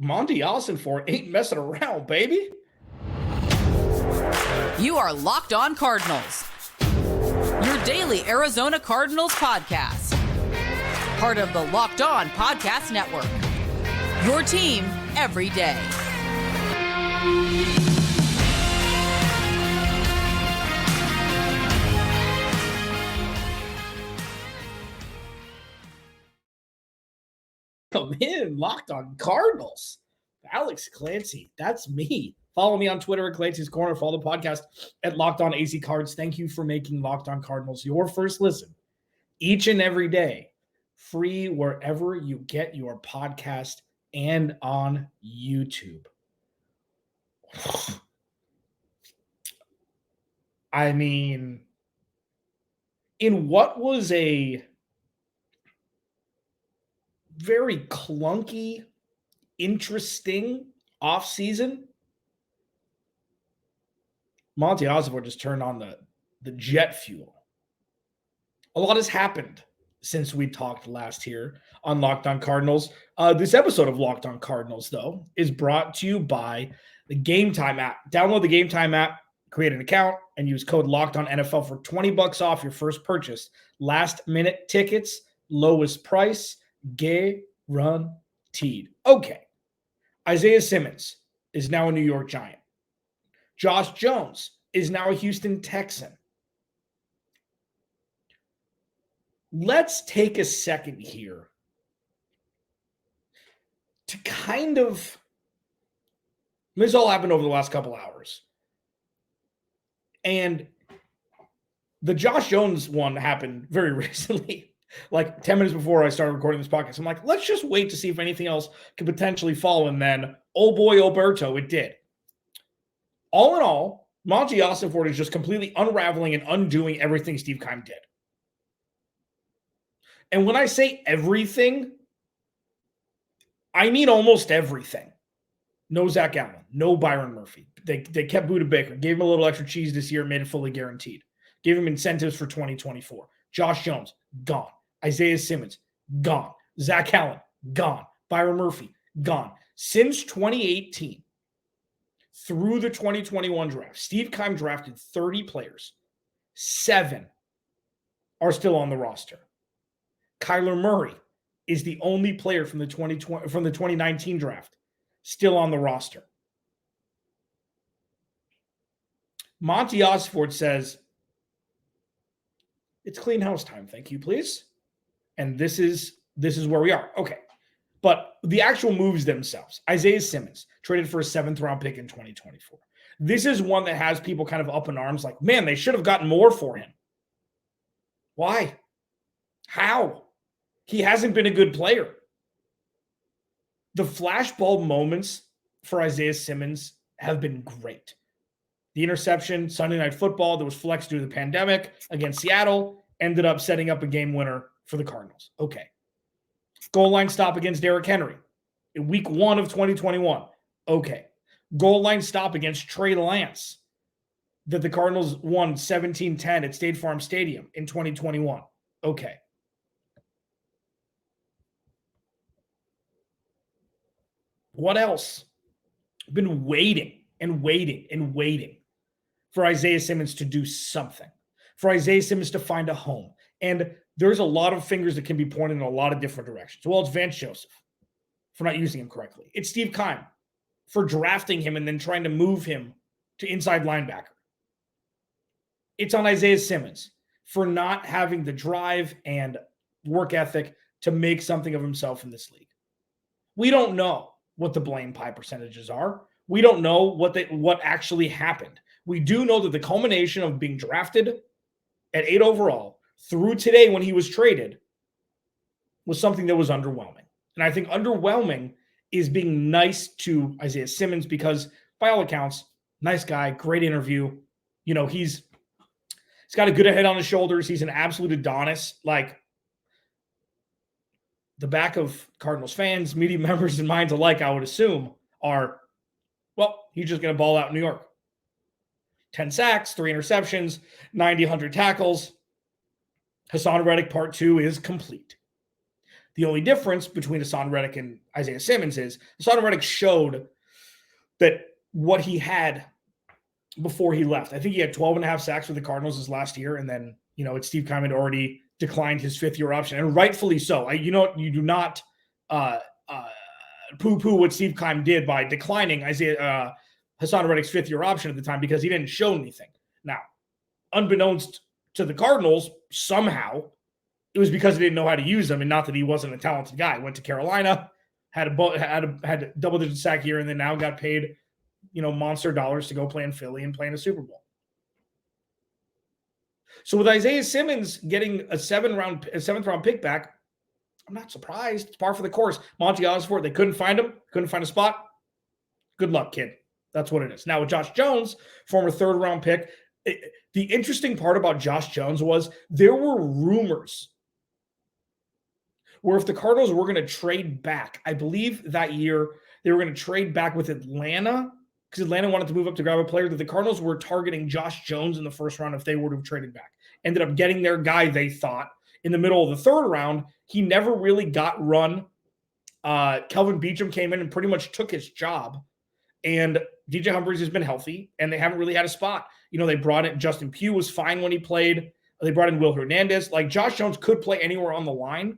Monti Ossenfort ain't messing around, baby. You are Locked On Cardinals, your daily Arizona Cardinals podcast. Part of the Locked On Podcast Network, your team every day. Come in, Locked On Cardinals. Alex Clancy, that's me. Follow me on Twitter at Clancy's Corner. Follow the podcast at Locked On AZ Cards. Thank you for making Locked On Cardinals your first listen each and every day. Free wherever you get your podcast and on YouTube. I mean, in what was a very clunky, interesting offseason, Monti Ossenfort just turned on the jet fuel. A lot has happened since we talked last here on Locked On Cardinals. This episode of Locked On Cardinals, though, is brought to you by the Game Time app. Download the Game Time app, create an account, and use code Locked On NFL for $20 off your first purchase. Last minute tickets, lowest price, guaranteed. Okay. Isaiah Simmons is now a New York Giant. Josh Jones is now a Houston Texan. Let's take a second here to kind of, this all happened over the last couple hours. And the Josh Jones one happened very recently. Like 10 minutes before I started recording this podcast, I'm like, let's just wait to see if anything else could potentially fall. And then, oh boy, Alberto, it did. All in all, Monti Ossenfort is just completely unraveling and undoing everything Steve Keim did. And when I say everything, I mean almost everything. No Zach Allen, no Byron Murphy. They kept Budda Baker, gave him a little extra cheese this year, made it fully guaranteed. Gave him incentives for 2024. Josh Jones, gone. Isaiah Simmons, gone. Zach Allen, gone. Byron Murphy, gone. Since 2018, through the 2021 draft, Steve Keim drafted 30 players. 7 are still on the roster. Kyler Murray is the only player from the 2019 draft still on the roster. Monti Ossenfort says, it's clean house time, thank you, please. And this is where we are. Okay. But the actual moves themselves, Isaiah Simmons traded for a 7th round pick in 2024. This is one that has people kind of up in arms like, man, they should have gotten more for him. Why? How? He hasn't been a good player. The flashbulb moments for Isaiah Simmons have been great. The interception, Sunday Night Football, that was flexed due to the pandemic against Seattle, ended up setting up a game winner for the Cardinals. Okay. Goal line stop against Derrick Henry in week 1 of 2021. Okay. Goal line stop against Trey Lance that the Cardinals won 17-10 at State Farm Stadium in 2021. Okay. What else? I've been waiting and waiting and waiting for Isaiah Simmons to do something, for Isaiah Simmons to find a home. And there's a lot of fingers that can be pointed in a lot of different directions. Well, it's Vance Joseph for not using him correctly. It's Steve Keim for drafting him and then trying to move him to inside linebacker. It's on Isaiah Simmons for not having the drive and work ethic to make something of himself in this league. We don't know what the blame pie percentages are. We don't know what actually happened. We do know that the culmination of being drafted at 8 overall through today when he was traded was something that was underwhelming. And I think underwhelming is being nice to Isaiah Simmons because, by all accounts, nice guy, great interview. You know, he's got a good head on his shoulders. He's an absolute Adonis. Like, the back of Cardinals fans, media members, and minds alike, I would assume, are, well, he's just going to ball out in New York. 10 sacks, 3 interceptions, 90, 100 tackles. Haason Reddick Part 2 is complete. The only difference between Haason Reddick and Isaiah Simmons is Haason Reddick showed that what he had before he left. I think he had 12 and a half sacks with the Cardinals his last year. And then, Steve Keim had already declined his fifth-year option, and rightfully so. You do not poo-poo what Steve Keim did by declining Haason Reddick's fifth-year option at the time, because he didn't show anything. Now, unbeknownst to the Cardinals, somehow, it was because they didn't know how to use him, and not that he wasn't a talented guy. Went to Carolina, had a double-digit sack year, and then now got paid, monster dollars to go play in Philly and play in a Super Bowl. So with Isaiah Simmons getting a seventh-round pick back, I'm not surprised. It's par for the course. Monti Ossenfort, they couldn't find him, couldn't find a spot. Good luck, kid. That's what it is. Now with Josh Jones, former third-round pick, the interesting part about Josh Jones was there were rumors where if the Cardinals were going to trade back, I believe that year they were going to trade back with Atlanta, because Atlanta wanted to move up to grab a player, that the Cardinals were targeting Josh Jones in the first round if they were to have traded back. Ended up getting their guy, they thought, in the middle of the third round. He never really got run. Kelvin Beachum came in and pretty much took his job. And DJ Humphries has been healthy, and they haven't really had a spot. They brought in Justin Pugh was fine when he played. They brought in Will Hernandez. Like, Josh Jones could play anywhere on the line.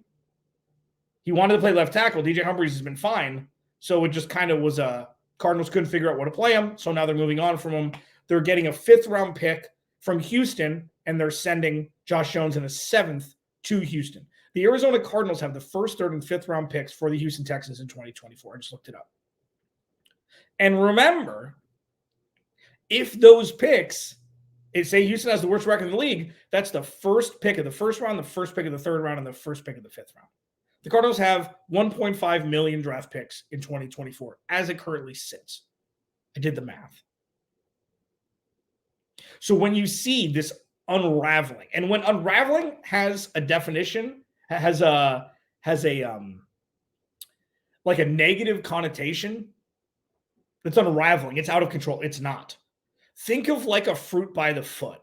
He wanted to play left tackle. DJ Humphries has been fine. So it just kind of was Cardinals couldn't figure out what to play him. So now they're moving on from him. They're getting a fifth-round pick from Houston, and they're sending Josh Jones in a seventh to Houston. The Arizona Cardinals have the first, third, and fifth-round picks for the Houston Texans in 2024. I just looked it up. And remember, if those picks, say Houston has the worst record in the league, that's the first pick of the first round, the first pick of the third round, and the first pick of the fifth round. The Cardinals have 1.5 million draft picks in 2024 as it currently sits. I did the math. So when you see this unraveling, and when unraveling has a definition, has a like a negative connotation, it's unraveling. It's out of control. It's not. Think of like a fruit by the foot.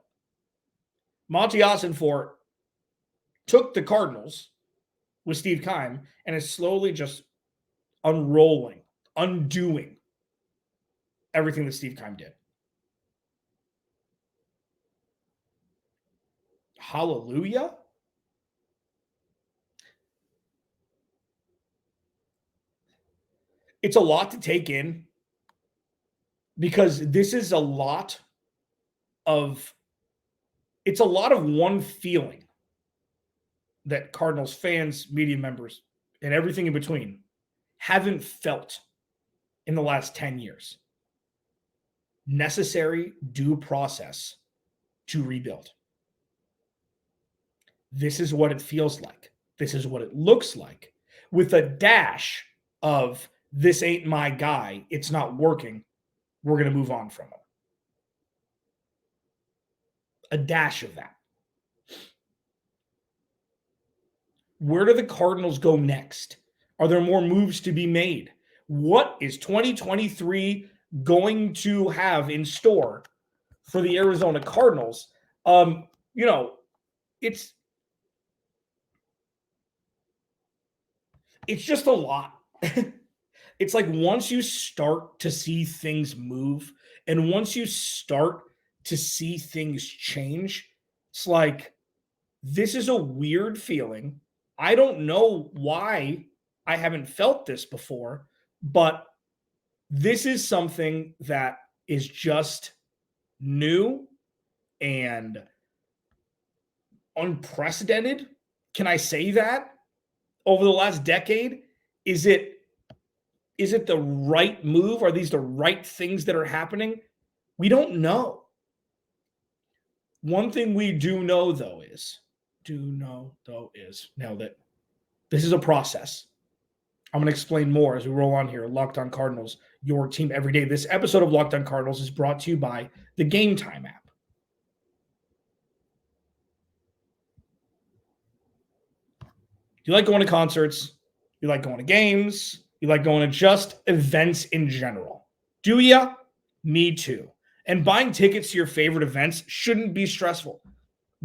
Monti Ossenfort took the Cardinals with Steve Keim and is slowly just unrolling, undoing everything that Steve Keim did. Hallelujah. It's a lot to take in, because this is a lot of one feeling that Cardinals fans, media members, and everything in between haven't felt in the last 10 years. Necessary due process to rebuild. This is what it feels like. This is what it looks like, with a dash of, this ain't my guy, it's not working, we're going to move on from him. A dash of that. Where do the Cardinals go next? Are there more moves to be made? What is 2023 going to have in store for the Arizona Cardinals? It's just a lot. It's like once you start to see things move, and once you start to see things change, it's like, this is a weird feeling. I don't know why I haven't felt this before, but this is something that is just new and unprecedented. Can I say that? Over the last decade, is it the right move? Are these the right things that are happening? We don't know. One thing we do know, though, is now that this is a process. I'm going to explain more as we roll on here. Locked On Cardinals, your team every day. This episode of Locked On Cardinals is brought to you by the Game Time app. You like going to concerts? You like going to games? You like going to just events in general? Do ya? Me too. And buying tickets to your favorite events shouldn't be stressful.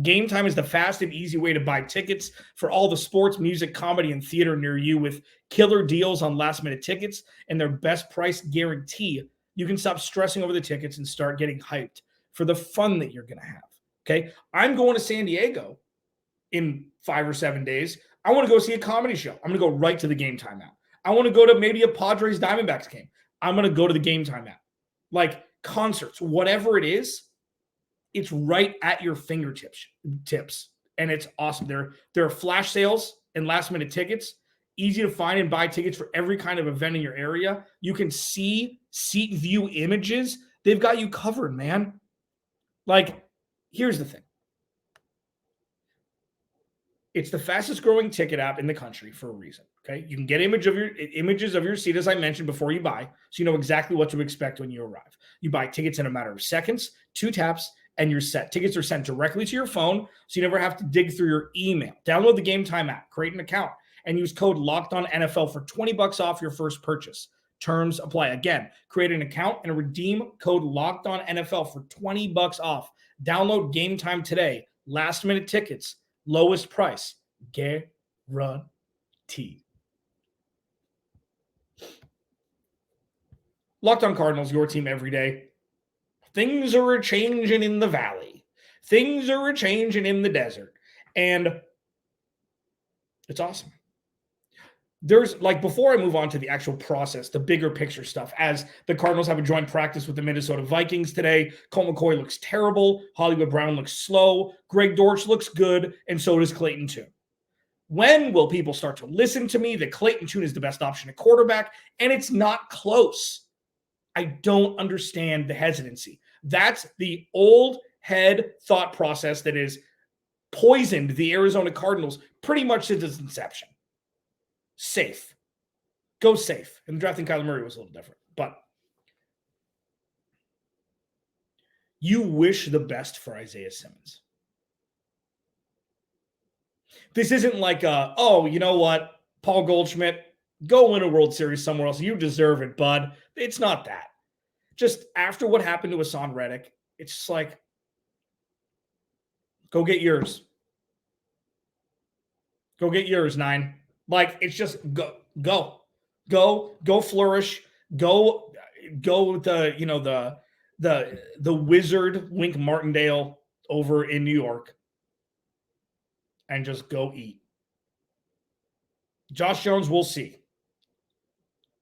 Game Time is the fast and easy way to buy tickets for all the sports, music, comedy, and theater near you with killer deals on last-minute tickets and their best price guarantee. You can stop stressing over the tickets and start getting hyped for the fun that you're going to have, okay? I'm going to San Diego in 5 or 7 days. I want to go see a comedy show. I'm going to go right to the Game Time app. I want to go to maybe a Padres Diamondbacks game. I'm going to go to the Game Time app. Like concerts, whatever it is, it's right at your fingertips. And it's awesome. There are flash sales and last minute tickets. Easy to find and buy tickets for every kind of event in your area. You can see seat view images. They've got you covered, man. Like, here's the thing. It's the fastest growing ticket app in the country for a reason. Okay. You can get images of your seat, as I mentioned, before you buy, so you know exactly what to expect when you arrive. You buy tickets in a matter of seconds, 2 taps, and you're set. Tickets are sent directly to your phone, so you never have to dig through your email. Download the Game Time app, create an account, and use code LOCKEDONNFL for $20 off your first purchase. Terms apply. Again, create an account and redeem code LOCKEDONNFL for $20 off. Download Game Time today. Last minute tickets, lowest price, guaranteed. Locked On Cardinals, your team every day. Things are a-changing in the valley. Things are a-changing in the desert. And it's awesome. There's, like, before I move on to the actual process, the bigger picture stuff, as the Cardinals have a joint practice with the Minnesota Vikings today, Colt McCoy looks terrible, Hollywood Brown looks slow, Greg Dortch looks good, and so does Clayton Tune. When will people start to listen to me that Clayton Tune is the best option at quarterback? And it's not close. I don't understand the hesitancy. That's the old head thought process that has poisoned the Arizona Cardinals pretty much since its inception. Safe. Go safe. And drafting Kyler Murray was a little different. But you wish the best for Isaiah Simmons. This isn't like oh, you know what? Paul Goldschmidt, go win a World Series somewhere else. You deserve it, bud. It's not that. Just after what happened to Haason Reddick, it's just like, go get yours. Go get yours, 9. Like, it's just go flourish. Go with the wizard Wink Martindale over in New York and just go eat. Josh Jones, we'll see.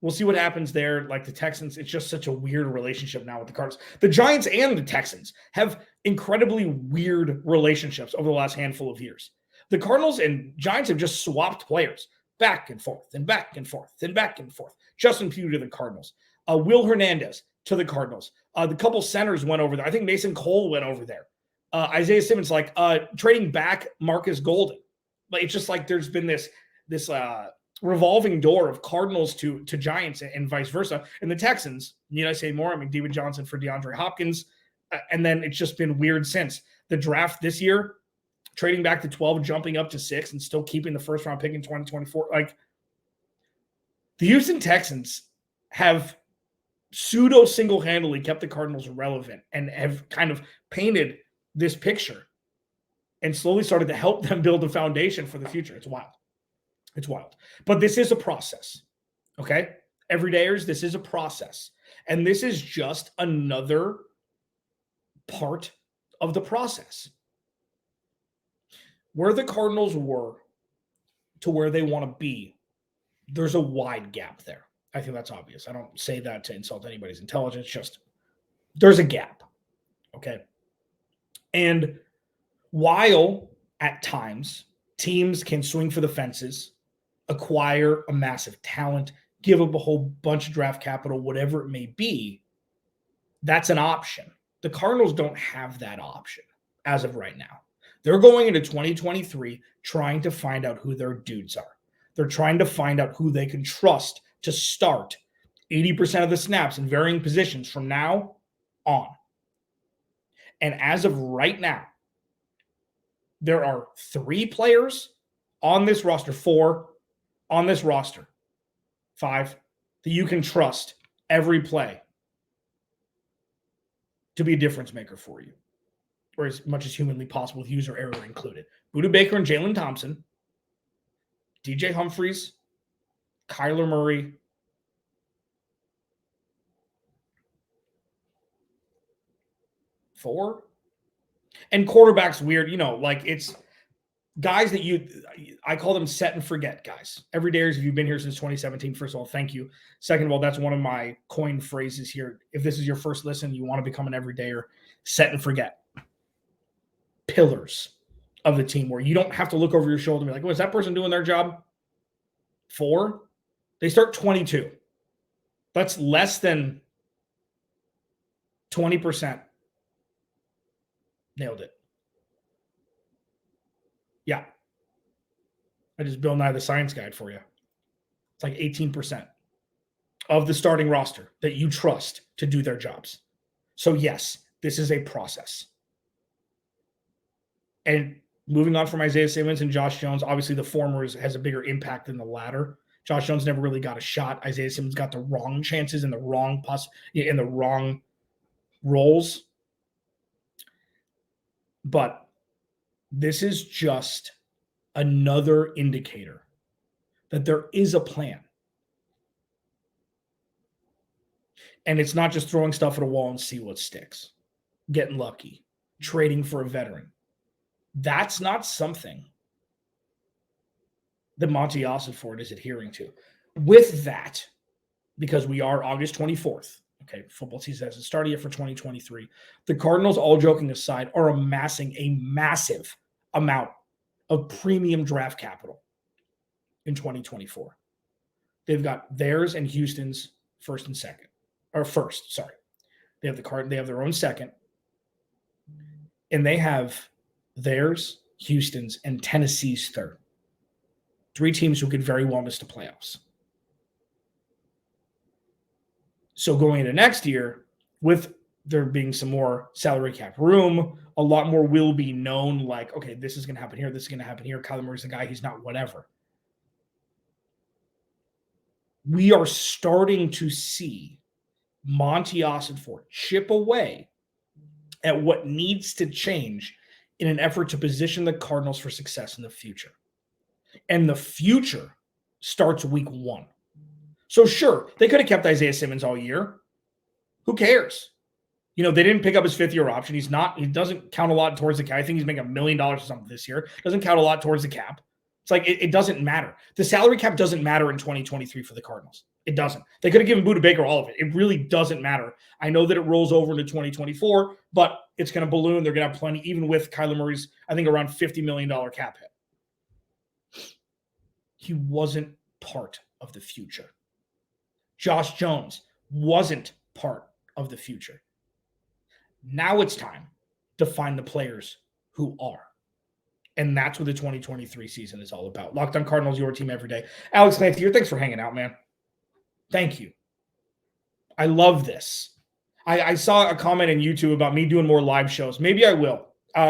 We'll see what happens there. Like the Texans, it's just such a weird relationship now with the Cardinals. The Giants and the Texans have incredibly weird relationships over the last handful of years. The Cardinals and Giants have just swapped players back and forth and back and forth and back and forth. Justin Pugh to the Cardinals. Will Hernandez to the Cardinals. The couple centers went over there. I think Mason Cole went over there. Isaiah Simmons, like trading back Marcus Golden. But it's just like there's been this revolving door of Cardinals to Giants and vice versa. And the Texans, need I say more? I mean, David Johnson for DeAndre Hopkins. And then it's just been weird since the draft this year, trading back to 12, jumping up to 6, and still keeping the first round pick in 2024. Like, the Houston Texans have pseudo single-handedly kept the Cardinals relevant and have kind of painted this picture and slowly started to help them build a foundation for the future. It's wild. It's wild. But this is a process, okay? Everydayers, this is a process. And this is just another part of the process. Where the Cardinals were to where they want to be, there's a wide gap there. I think that's obvious. I don't say that to insult anybody's intelligence. Just there's a gap, okay? And while at times teams can swing for the fences, acquire a massive talent, give up a whole bunch of draft capital, whatever it may be, that's an option. The Cardinals don't have that option as of right now. They're going into 2023 trying to find out who their dudes are. They're trying to find out who they can trust to start 80% of the snaps in varying positions from now on. And as of right now, there are 3 players on this roster, 4 on this roster, 5, that you can trust every play to be a difference maker for you. or as much as humanly possible with user error included. Budda Baker and Jalen Thompson, DJ Humphries, Kyler Murray, four. And quarterback's weird, like it's guys that I call them set and forget guys. Everydayers, if you've been here since 2017, first of all, thank you. Second of all, that's one of my coined phrases here. If this is your first listen, you want to become an everydayer, set and forget. Pillars of the team where you don't have to look over your shoulder and be like, oh, is that person doing their job? 4. They start 22. That's less than 20%. Nailed it. Yeah. I just Bill Nye the Science Guide for you. It's like 18% of the starting roster that you trust to do their jobs. So yes, this is a process. And moving on from Isaiah Simmons and Josh Jones, obviously the former has a bigger impact than the latter. Josh Jones never really got a shot. Isaiah Simmons got the wrong chances and the wrong roles. But this is just another indicator that there is a plan. And it's not just throwing stuff at a wall and see what sticks, getting lucky, trading for a veteran. That's not something that Monti Ossenfort is adhering to. With that, because we are August 24th, okay, football season hasn't started yet for 2023, the Cardinals, all joking aside, are amassing a massive amount of premium draft capital in 2024. They've got theirs and Houston's first. They have they have their own second. And they have theirs, Houston's, and Tennessee's third. 3 teams who could very well miss the playoffs. So going into next year, with there being some more salary cap room, a lot more will be known, like, okay, this is going to happen here, this is going to happen here. Kyler Murray's the guy, he's not whatever. We are starting to see Monti Ossenfort chip away at what needs to change in an effort to position the Cardinals for success in the future. And the future starts week 1. So sure, they could have kept Isaiah Simmons all year. Who cares? They didn't pick up his 5th-year option. He doesn't count a lot towards the cap. I think he's making $1 million or something this year. Doesn't count a lot towards the cap. It's like, it doesn't matter. The salary cap doesn't matter in 2023 for the Cardinals. It doesn't. They could have given Budda Baker all of it. It really doesn't matter. I know that it rolls over into 2024, but it's going to balloon. They're going to have plenty, even with Kyler Murray's, I think, around $50 million cap hit. He wasn't part of the future. Josh Jones wasn't part of the future. Now it's time to find the players who are. And that's what the 2023 season is all about. Locked On Cardinals, your team every day. Alex Clancy here. Thanks for hanging out, man. Thank you. I love this. I saw a comment on YouTube about me doing more live shows. Maybe I will.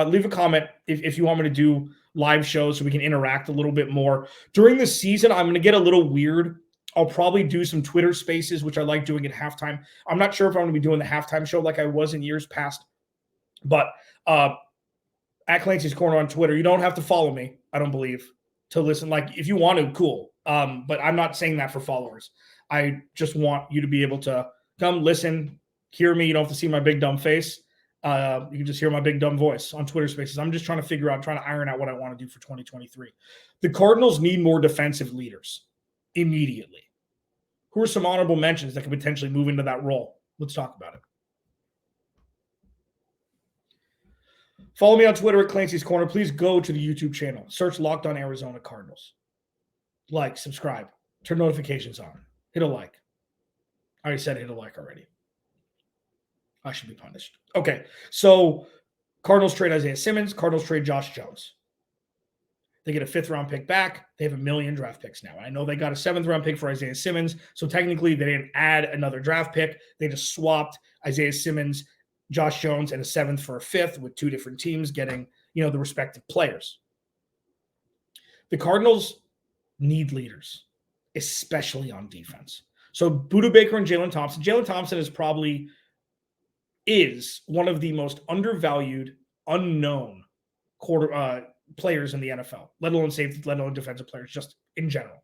Leave a comment if you want me to do live shows so we can interact a little bit more. During the season, I'm going to get a little weird. I'll probably do some Twitter spaces, which I like doing at halftime. I'm not sure if I'm going to be doing the halftime show like I was in years past. But at Clancy's Corner on Twitter, you don't have to follow me, I don't believe, to listen. Like, if you want to, cool. But I'm not saying that for followers. I just want you to be able to come listen, hear me. You don't have to see my big dumb face. You can just hear my big dumb voice on Twitter spaces. I'm just trying to iron out what I want to do for 2023. The Cardinals need more defensive leaders immediately. Who are some honorable mentions that could potentially move into that role? Let's talk about it. Follow me on Twitter at Clancy's Corner. Please go to the YouTube channel. Search Locked On Arizona Cardinals. Like, subscribe, turn notifications on. Hit a like. I already said hit a like already. I should be punished. Okay, so Cardinals trade Isaiah Simmons. Cardinals trade Josh Jones. They get a 5th-round pick back. They have 1 million draft picks now. I know they got a 7th-round pick for Isaiah Simmons, so technically they didn't add another draft pick. They just swapped Isaiah Simmons, Josh Jones, and a 7th for a 5th with 2 different teams getting, the respective players. The Cardinals need leaders, especially on defense. So Budda Baker and Jalen Thompson. Jalen Thompson is one of the most undervalued unknown players in the NFL, let alone safety, let alone defensive players, just in general.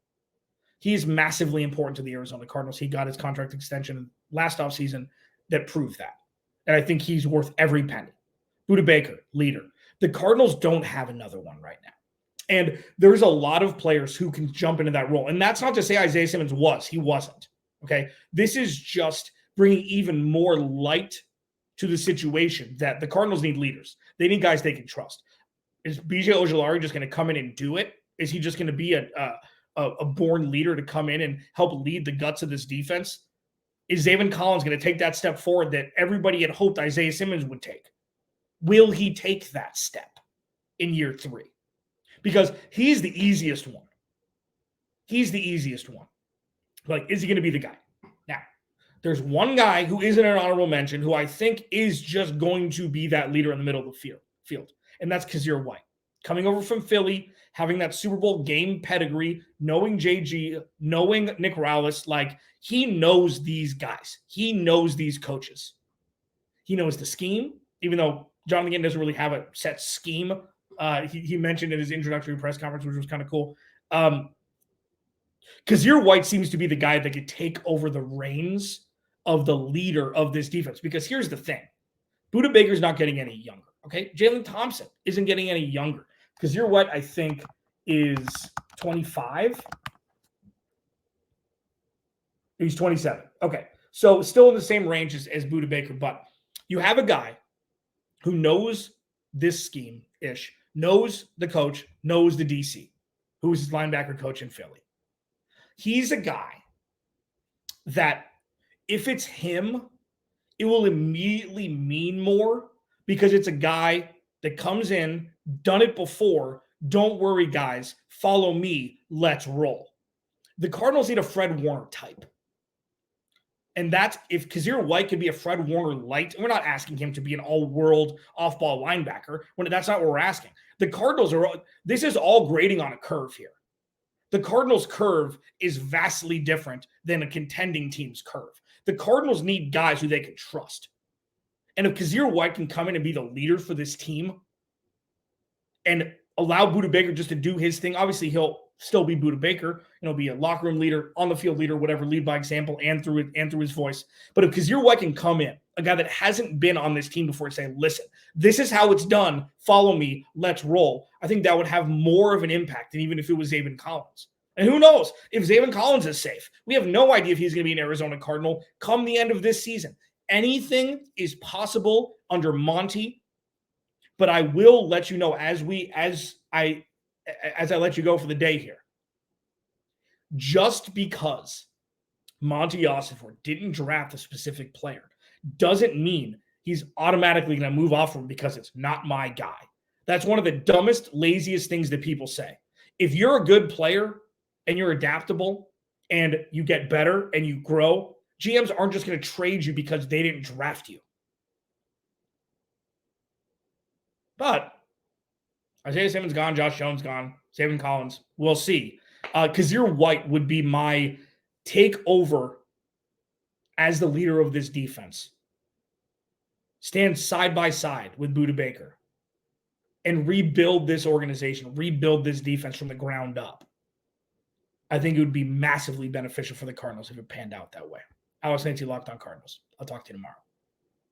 He is massively important to the Arizona Cardinals. He got his contract extension last offseason that proved that. And I think he's worth every penny. Budda Baker, leader. The Cardinals don't have another one right now. And there's a lot of players who can jump into that role. And that's not to say Isaiah Simmons was. He wasn't. Okay? This is just bringing even more light to the situation that the Cardinals need leaders. They need guys they can trust. Is BJ Ojulari just going to come in and do it? Is he just going to be a born leader to come in and help lead the guts of this defense? Is Zaven Collins going to take that step forward that everybody had hoped Isaiah Simmons would take? Will he take that step in year 3? Because he's the easiest one. He's the easiest one. Like, is he going to be the guy? Now, there's one guy who isn't an honorable mention who I think is just going to be that leader in the middle of the field. And that's Kyzir White. Coming over from Philly, having that Super Bowl game pedigree, knowing JG, knowing Nick Rallis, like, he knows these guys. He knows these coaches. He knows the scheme, even though Jonathan Gannon doesn't really have a set scheme. He mentioned in his introductory press conference, which was kind of cool. Kyzir White seems to be the guy that could take over the reins of the leader of this defense. Because here's the thing. Budda Baker's not getting any younger. Okay, Jalen Thompson isn't getting any younger. Kyzir White, I think, is 25. He's 27. Okay, so still in the same range as Budda Baker, but you have a guy who knows this scheme-ish, knows the coach, knows the DC, who is his linebacker coach in Philly. He's a guy that if it's him, it will immediately mean more because it's a guy that comes in, done it before. Don't worry, guys. Follow me. Let's roll. The Cardinals need a Fred Warner type. And that's if Kyzir White could be a Fred Warner light. We're not asking him to be an all-world off-ball linebacker. That's not what we're asking. The Cardinals this is all grading on a curve here. The Cardinals' curve is vastly different than a contending team's curve. The Cardinals need guys who they can trust. And if Kyzir White can come in and be the leader for this team and allow Budda Baker just to do his thing, obviously he'll still be Budda Baker, be a locker room leader, on the field leader, whatever, lead by example and through his voice. But if Kyzir White can come in, a guy that hasn't been on this team before, saying, listen, this is how it's done. Follow me. Let's roll. I think that would have more of an impact than even if it was Zaven Collins. And who knows if Zaven Collins is safe? We have no idea if he's going to be an Arizona Cardinal come the end of this season. Anything is possible under Monty, but I will let you know as I let you go for the day here. Just because Monti Ossenfort didn't draft a specific player doesn't mean he's automatically going to move off from him because it's not my guy. That's one of the dumbest, laziest things that people say. If you're a good player and you're adaptable and you get better and you grow, GMs aren't just going to trade you because they didn't draft you. But Isaiah Simmons gone, Josh Jones gone, Zaven Collins. We'll see. Kyzir White would be my takeover as the leader of this defense. Stand side by side with Budda Baker and rebuild this organization, rebuild this defense from the ground up. I think it would be massively beneficial for the Cardinals if it panned out that way. I was saying to you, Locked On Cardinals. I'll talk to you tomorrow.